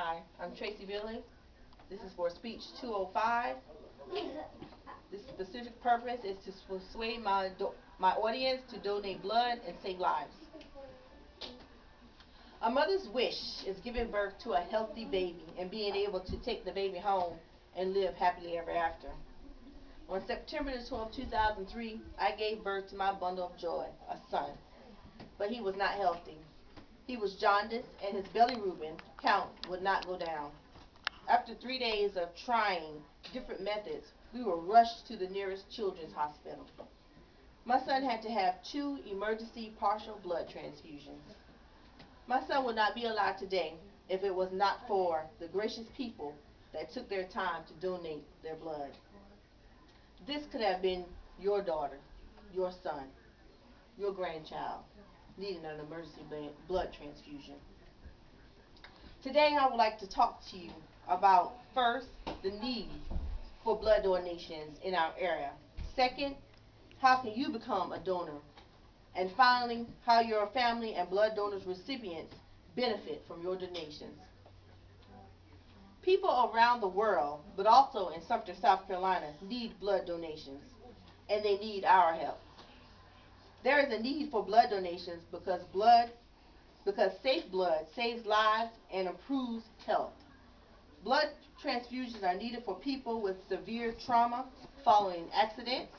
Hi, I'm Tracy Billy. This is for Speech 205. The specific purpose is to persuade my audience to donate blood and save lives. A mother's wish is giving birth to a healthy baby and being able to take the baby home and live happily ever after. On September the 12th, 2003, I gave birth to my bundle of joy, a son. But he was not healthy. He was jaundiced and his bilirubin count would not go down. After 3 days of trying different methods, we were rushed to the nearest children's hospital. My son had to have 2 emergency partial blood transfusions. My son would not be alive today if it was not for the gracious people that took their time to donate their blood. This could have been your daughter, your son, your grandchild needing an emergency blood transfusion. Today I would like to talk to you about, first, the need for blood donations in our area. Second, how can you become a donor? And finally, how your family and blood donors recipients benefit from your donations. People around the world, but also in Sumter, South Carolina, need blood donations, and they need our help. There is a need for blood donations because safe blood saves lives and improves health. Blood transfusions are needed for people with severe trauma following accidents.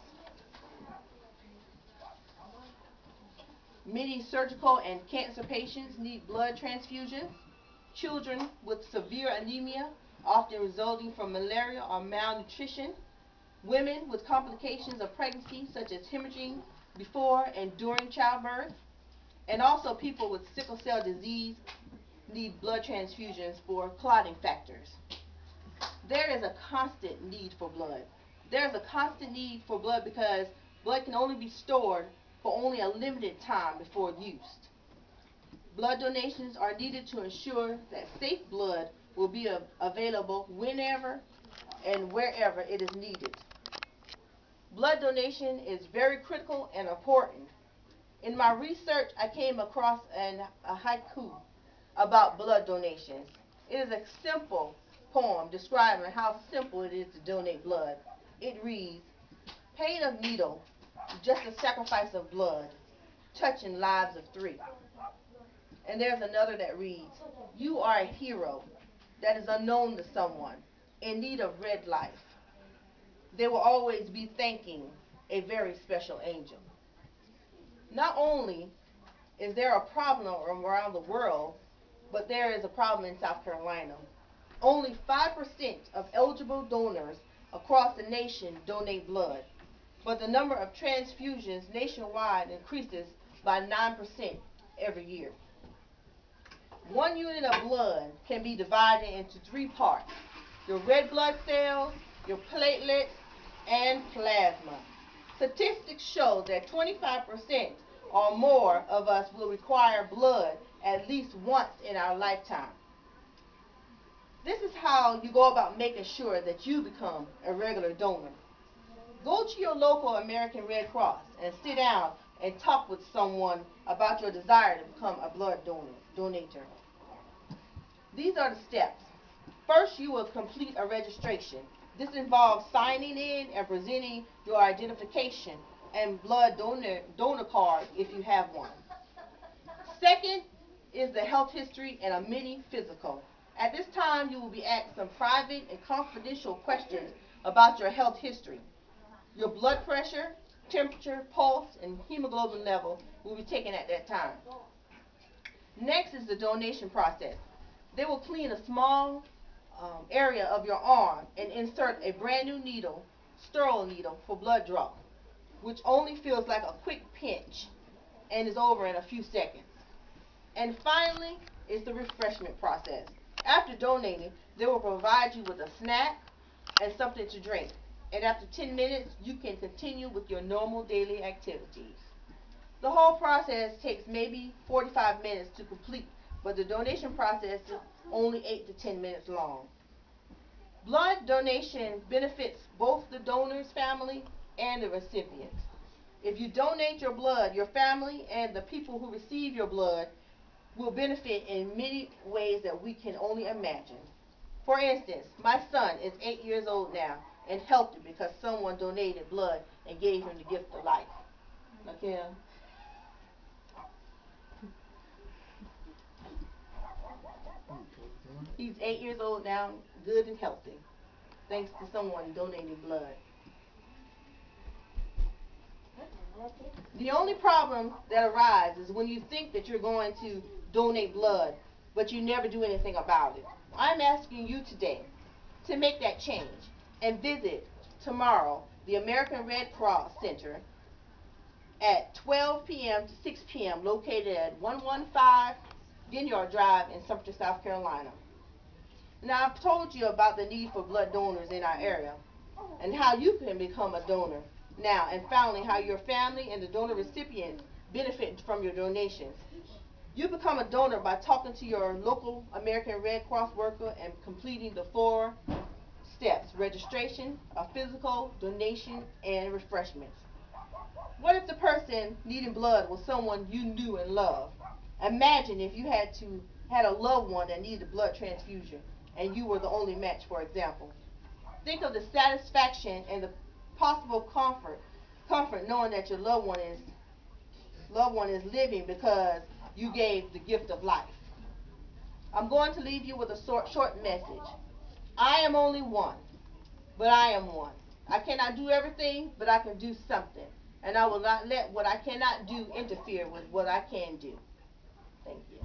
Many surgical and cancer patients need blood transfusions. Children with severe anemia, often resulting from malaria or malnutrition. Women with complications of pregnancy, such as hemorrhaging before and during childbirth. And also people with sickle cell disease need blood transfusions for clotting factors. There is a constant need for blood. There is a constant need for blood because blood can only be stored for only a limited time before used. Blood donations are needed to ensure that safe blood will be available whenever and wherever it is needed. Blood donation is very critical and important. In my research, I came across a haiku about blood donations. It is a simple poem describing how simple it is to donate blood. It reads, pain of needle, just a sacrifice of blood, touching lives of 3. And there's another that reads, you are a hero that is unknown to someone in need of red life. They will always be thanking a very special angel. Not only is there a problem around the world, but there is a problem in South Carolina. Only 5% of eligible donors across the nation donate blood, but the number of transfusions nationwide increases by 9% every year. 1 unit of blood can be divided into 3 parts: your red blood cells, your platelets, and plasma. Statistics show that 25% or more of us will require blood at least once in our lifetime. This is how you go about making sure that you become a regular donor. Go to your local American Red Cross and sit down and talk with someone about your desire to become a blood donator. These are the steps. First, you will complete a registration. This involves signing in and presenting your identification and blood donor card if you have one. Second is the health history and a mini physical. At this time, you will be asked some private and confidential questions about your health history. Your blood pressure, temperature, pulse, and hemoglobin level will be taken at that time. Next is the donation process. They will clean a small area of your arm and insert a brand new needle, sterile needle, for blood draw, which only feels like a quick pinch and is over in a few seconds. And finally is the refreshment process. After donating, they will provide you with a snack and something to drink. And after 10 minutes, you can continue with your normal daily activities. The whole process takes maybe 45 minutes to complete, but the donation process is only 8 to 10 minutes long. Blood donation benefits both the donor's family and the recipient. If you donate your blood, your family and the people who receive your blood will benefit in many ways that we can only imagine. For instance, my son is 8 years old now and healthy because someone donated blood and gave him the gift of life. Okay. He's 8 years old now, good and healthy, thanks to someone donating blood. The only problem that arises is when you think that you're going to donate blood, but you never do anything about it. I'm asking you today to make that change and visit tomorrow the American Red Cross Center at 12 p.m. to 6 p.m. located at 115 Vineyard Drive in Sumter, South Carolina. Now, I've told you about the need for blood donors in our area and how you can become a donor now, and finally how your family and the donor recipients benefit from your donations. You become a donor by talking to your local American Red Cross worker and completing the 4 steps: registration, a physical, donation, and refreshments. What if the person needing blood was someone you knew and loved? Imagine if you had a loved one that needed a blood transfusion and you were the only match, for example. Think of the satisfaction and the possible comfort knowing that your loved one is living because you gave the gift of life. I'm going to leave you with a short message. I am only one, but I am one. I cannot do everything, but I can do something. And I will not let what I cannot do interfere with what I can do. Thank you.